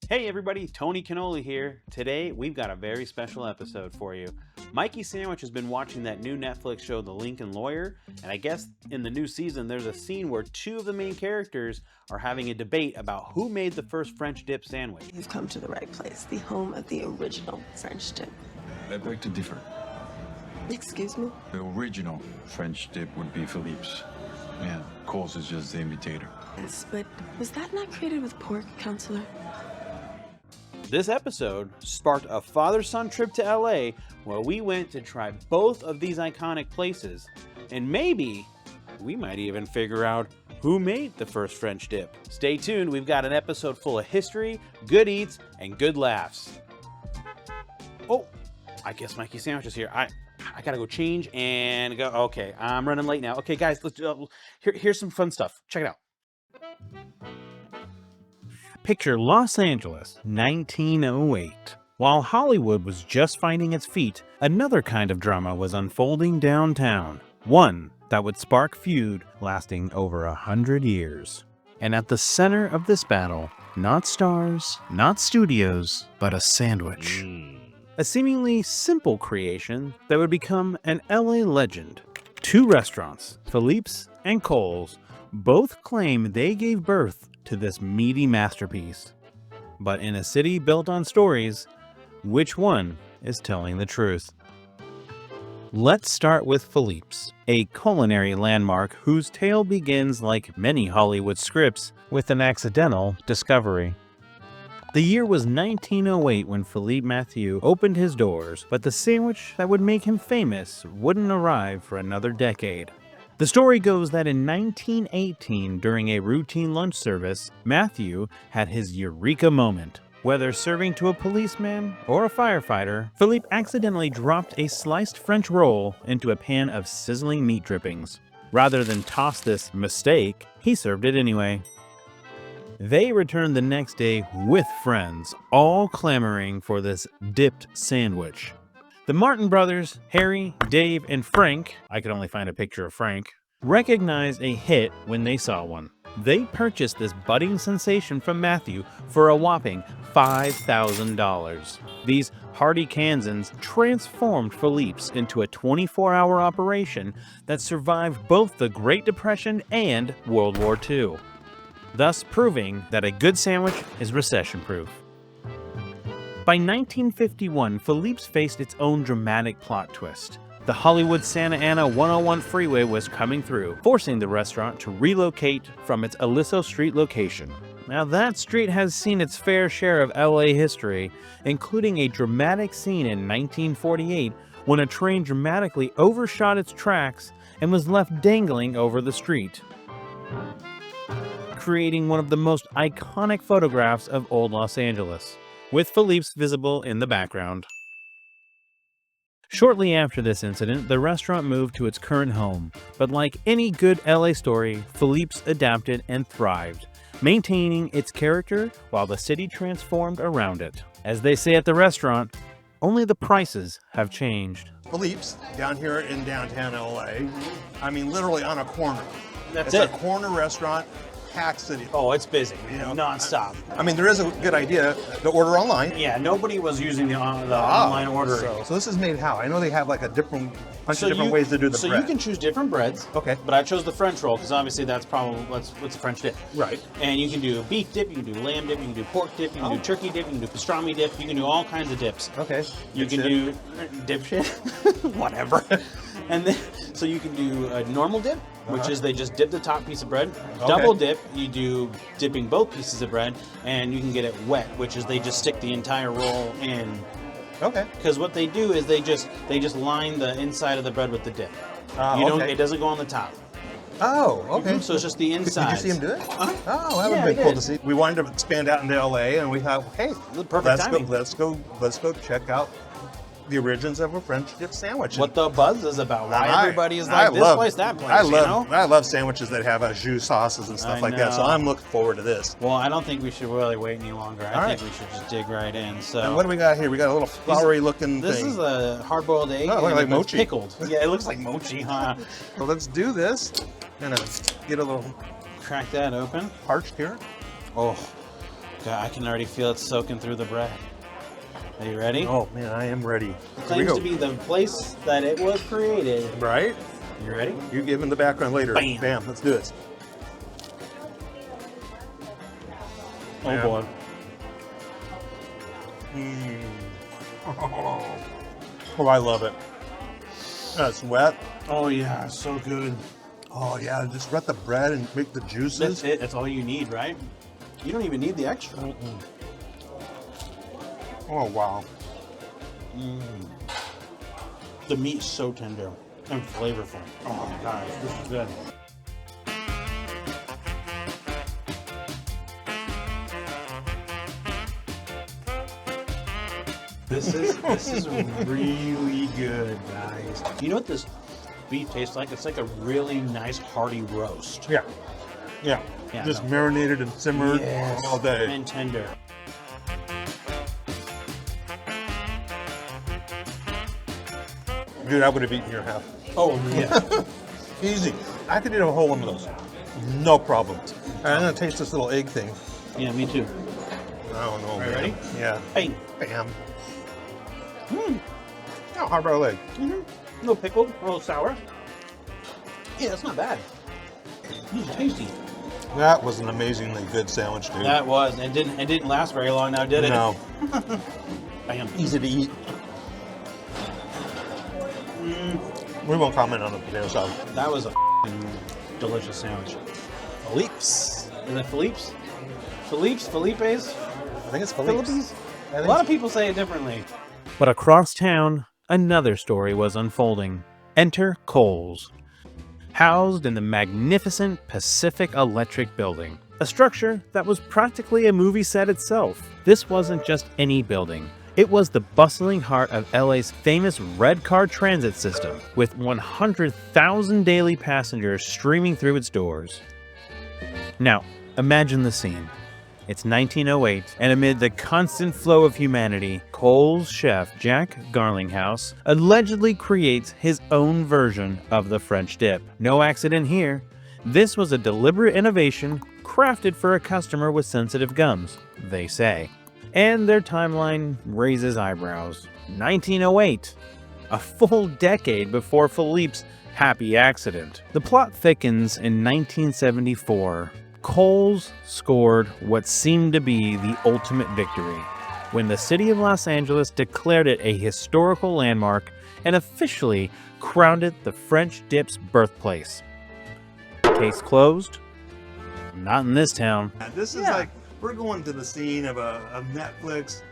Hey everybody, Toni Cannoli here. Today we've got a very special episode for you. Mikey Sandwich has been watching that new Netflix show, The Lincoln Lawyer, and I guess in the new season there's a scene where two of the main characters are having a debate about who made the first French dip sandwich. You've come to the right place, the home of the original French dip. I beg to differ. Excuse me? The original French dip would be Philippe's. Yeah, Cole's is just the imitator. Yes, but was that not created with pork, counselor? This episode sparked a father-son trip to LA where we went to try both of these iconic places, and maybe we might even figure out who made the first French dip. Stay tuned, we've got an episode full of history, good eats, and good laughs. Oh, I guess Mikey Sandwich is here. I gotta go change and go. Okay, I'm running late now. Okay, guys, let's here's some fun stuff. Check it out. Picture Los Angeles, 1908. While Hollywood was just finding its feet, another kind of drama was unfolding downtown. One that would spark feud lasting over 100 years. And at the center of this battle, not stars, not studios, but a sandwich. A seemingly simple creation that would become an LA legend. Two restaurants, Philippe's and Cole's, both claim they gave birth to this meaty masterpiece. But in a city built on stories, which one is telling the truth? Let's start with Philippe's, a culinary landmark whose tale begins, like many Hollywood scripts, with an accidental discovery. The year was 1908 when Philippe Mathieu opened his doors, but the sandwich that would make him famous wouldn't arrive for another decade. The story goes that in 1918, during a routine lunch service, Mathieu had his eureka moment. Whether serving to a policeman or a firefighter, Philippe accidentally dropped a sliced French roll into a pan of sizzling meat drippings. Rather than toss this mistake, he served it anyway. They returned the next day with friends, all clamoring for this dipped sandwich. The Martin brothers, Harry, Dave, and Frank, I could only find a picture of Frank, recognized a hit when they saw one. They purchased this budding sensation from Mathieu for a whopping $5,000. These hardy Kansans transformed Philippe's into a 24-hour operation that survived both the Great Depression and World War II, thus proving that a good sandwich is recession-proof. By 1951, Philippe's faced its own dramatic plot twist. The Hollywood Santa Ana 101 freeway was coming through, forcing the restaurant to relocate from its Aliso Street location. Now that street has seen its fair share of LA history, including a dramatic scene in 1948 when a train dramatically overshot its tracks and was left dangling over the street, creating one of the most iconic photographs of old Los Angeles, with Philippe's visible in the background. Shortly after this incident, the restaurant moved to its current home, but like any good LA story, Philippe's adapted and thrived, maintaining its character while the city transformed around it. As they say at the restaurant, only the prices have changed. Philippe's down here in downtown LA. I mean, literally on a corner. That's it's it. a corner restaurant, packed city. Oh, it's busy, You know, non-stop. I mean, there is a good idea to order online. Yeah, nobody was using the online ordering. So this is made how? I know they have like a bunch of different ways to do the so bread. you can choose different breads. Okay. But I chose the French roll because obviously that's probably what's a French dip. Right. And you can do beef dip, you can do lamb dip, you can do pork dip, you can do turkey dip, you can do pastrami dip, you can do all kinds of dips. Okay. You can do dip shit, whatever. And then, so you can do a normal dip, which is they just dip the top piece of bread. Double dip, you do dipping both pieces of bread, and you can get it wet, which is they just stick the entire roll in. Okay. Because what they do is they just line the inside of the bread with the dip. It doesn't go on the top. Oh, okay. So it's just the inside. Did you see him do it? Uh-huh. Oh, that would Yeah, have been I cool did. to see. We wanted to expand out into LA, and we thought, hey, Perfect timing. let's go check out the origins of a French dip sandwich. What the buzz is about. Why everybody is I like, this love- place, that place, I love sandwiches that have jus sauces and stuff I like that, so know. I'm looking forward to this. Well, I don't think we should really wait any longer. I All think right. we should just dig right in. So And what do we got here? We got a little flowery looking This thing. is a hard-boiled egg. Oh, it looks and like it's mochi. Pickled. Yeah, it looks like mochi, huh? So let's do this. Gonna get a little Crack that open. parched here. Oh, God, I can already feel it soaking through the bread. Are you ready? Oh man, I am ready. It claims to be the place that it was created. Right? You ready? You give him the background later. Bam. Bam. Let's do this. Oh Yeah. boy. Oh, I love it. It's wet. Oh yeah, so good. Oh yeah, just wet the bread and make the juices. That's it. That's all you need, right? You don't even need the extra. Oh wow. The meat is so tender and flavorful. Oh my gosh, this is good. This is really good, guys. You know what this beef tastes like? It's like a really nice hearty roast. Yeah. Yeah. Yeah, Just no. marinated and simmered Yes. all day. And tender. Dude, I would have eaten your half. Oh yeah. Easy. I could eat a whole one of those. No problem. All right, I'm gonna taste this little egg thing. Yeah, me too. I don't know. Are you man. ready? Yeah. Bang. Bam. Oh, hot boiled egg. A little pickled, a little sour. Yeah, that's not bad. It's tasty. That was an amazingly good sandwich, dude. That was. It didn't last very long now, did it? No. Bam. Easy to eat. We won't comment on the potato salad. That was a delicious sandwich. Philippe's. Is it Philippe's? Felipe's? I think it's Philippe's. Philippines? A lot of people say it differently. But across town, another story was unfolding. Enter Kohl's. Housed in the magnificent Pacific Electric Building, a structure that was practically a movie set itself. This wasn't just any building. It was the bustling heart of LA's famous red car transit system, with 100,000 daily passengers streaming through its doors. Now, imagine the scene. It's 1908, and amid the constant flow of humanity, Kohl's chef Jack Garlinghouse allegedly creates his own version of the French dip. No accident here. This was a deliberate innovation crafted for a customer with sensitive gums, they say. And their timeline raises eyebrows. 1908, a full decade before Philippe's happy accident. The plot thickens in 1974. Kohl's scored what seemed to be the ultimate victory when the city of Los Angeles declared it a historical landmark and officially crowned it the French dip's birthplace. Case closed? Not in this town. This is like, we're going to the scene of a Netflix,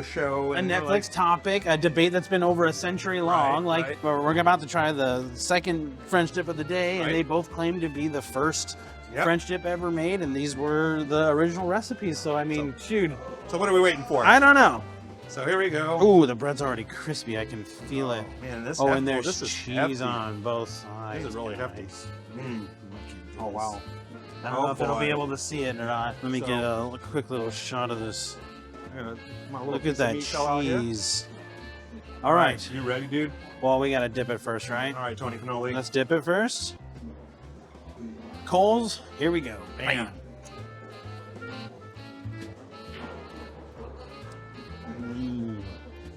show. A And Netflix topic, a debate that's been over a century long. Right. We're about to try the second French dip of the day, and Right. they both claim to be the first Yep. French dip ever made, and these were the original recipes. So, I mean, shoot, So what are we waiting for? I don't know. So here we go. Ooh, the bread's already crispy. I can feel it. Man, this. Oh, hefty- and there's this is cheese hefty. on both sides. This is really guys. hefty. Mm. Oh, wow. I don't Oh, know if it'll boy. be able to see it or not. Let me So- get a quick little shot of this. My little Look piece at of that meat fell out here. cheese. All right. You ready, dude? Well, we got to dip it first, right? All right, Tony Cannoli. Let's dip it first. Kohl's, here we go. Bam.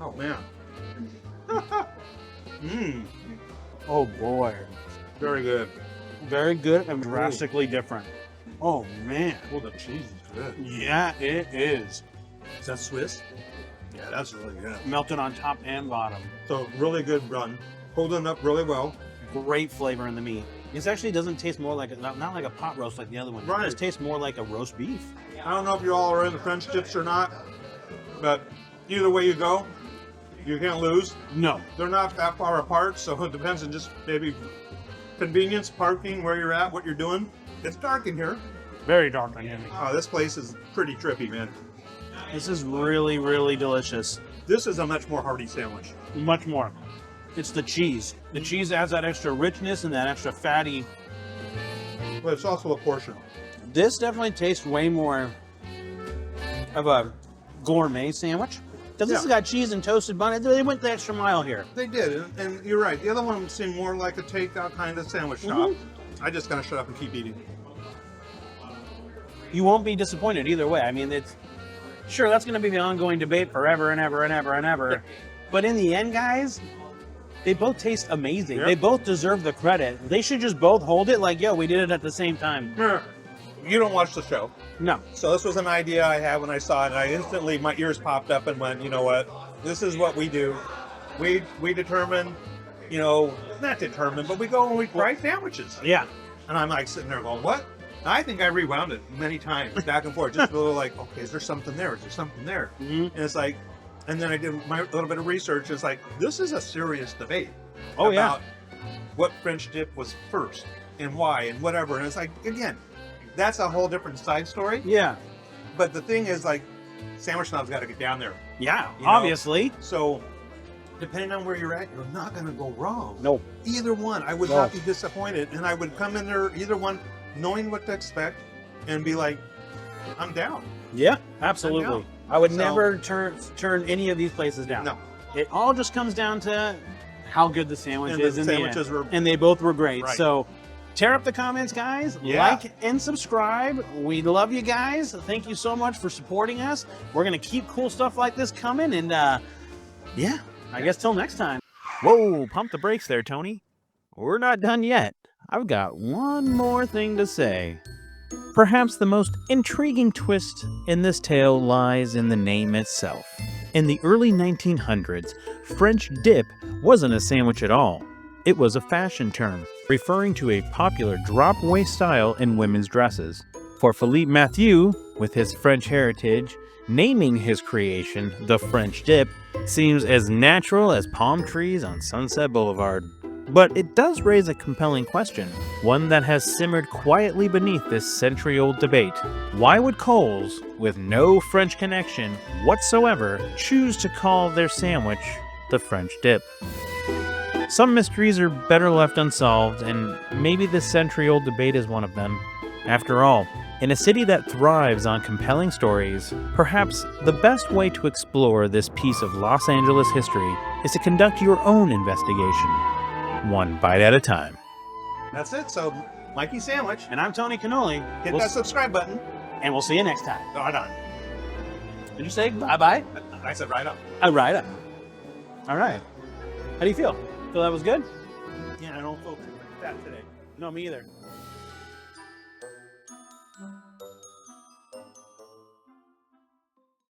Oh man. Mmm. Oh boy. Very good. Very good and drastically different. Oh man. Well, the cheese is good. Yeah, it is. Is that Swiss? Yeah, that's really good. Melted on top and bottom. So really good run. Holding up really well. Great flavor in the meat. This actually doesn't taste more like not like a pot roast like the other one. Right. It tastes more like a roast beef. I don't know if you all are into French dips or not, but either way you go, you can't lose. No. They're not that far apart, so it depends on just maybe convenience, parking, where you're at, what you're doing. It's dark in here. Very dark on Oh, this place is pretty trippy, man. This is really, really delicious. This is a much more hearty sandwich. Much more. It's the cheese. The cheese adds that extra richness and that extra fatty. But it's also a portion. This definitely tastes way more of a gourmet sandwich. Because this has got cheese and toasted bun. They went the extra mile here. They did, and you're right. The other one seemed more like a takeout kind of sandwich shop. I just gotta shut up and keep eating. You won't be disappointed either way. I mean, it's Sure, that's going to be the ongoing debate forever and ever and ever and ever. But in the end, guys, they both taste amazing. Yep. They both deserve the credit. They should just both hold it like, yo, we did it at the same time. You don't watch the show. No. So this was an idea I had when I saw it, and I instantly, my ears popped up and went, you know what? This is what we do. We determine, you know, not determine, but we go and we try sandwiches. Yeah. And I'm like sitting there going, what? I think I rewound it many times, back and forth, just a little like, okay, is there something there? Is there something there? Mhm. And it's like, and then I did my little bit of research. It's like, this is a serious debate Oh, yeah. about what French dip was first and why and whatever. And it's like, again, that's a whole different side story. Yeah. But the thing is, like, Sandwich Snobs got to get down there. Yeah, You know? obviously. So, depending on where you're at, you're not going to go wrong. No. Either one, I would No. not be disappointed, and I would come in there, either one, knowing what to expect, and be like, I'm down. Yeah, absolutely. down. I would So- never turn any of these places down. No. It all just comes down to how good the sandwich And is the in the sandwiches end. were- And they both were great. Right. So tear up the comments, guys. Yeah. Like and subscribe. We love you guys. Thank you so much for supporting us. We're going to keep cool stuff like this coming. And yeah, I guess till next time. Whoa, pump the brakes there, Tony. We're not done yet. I've got one more thing to say. Perhaps the most intriguing twist in this tale lies in the name itself. In the early 1900s, French dip wasn't a sandwich at all. It was a fashion term, referring to a popular drop-waist style in women's dresses. For Philippe Mathieu, with his French heritage, naming his creation the French dip seems as natural as palm trees on Sunset Boulevard. But it does raise a compelling question, one that has simmered quietly beneath this century-old debate. Why would Coles, with no French connection whatsoever, choose to call their sandwich the French dip? Some mysteries are better left unsolved, and maybe this century-old debate is one of them. After all, in a city that thrives on compelling stories, perhaps the best way to explore this piece of Los Angeles history is to conduct your own investigation, one bite at a time. That's it. So, Mikey Sandwich, And I'm Tony Cannoli. hit We'll that subscribe button. and we'll see you next time. Right on. Did you say bye-bye? I said right on. All right. All right. How do you feel? Feel that was good? Yeah, I don't feel too fat today. No, me either.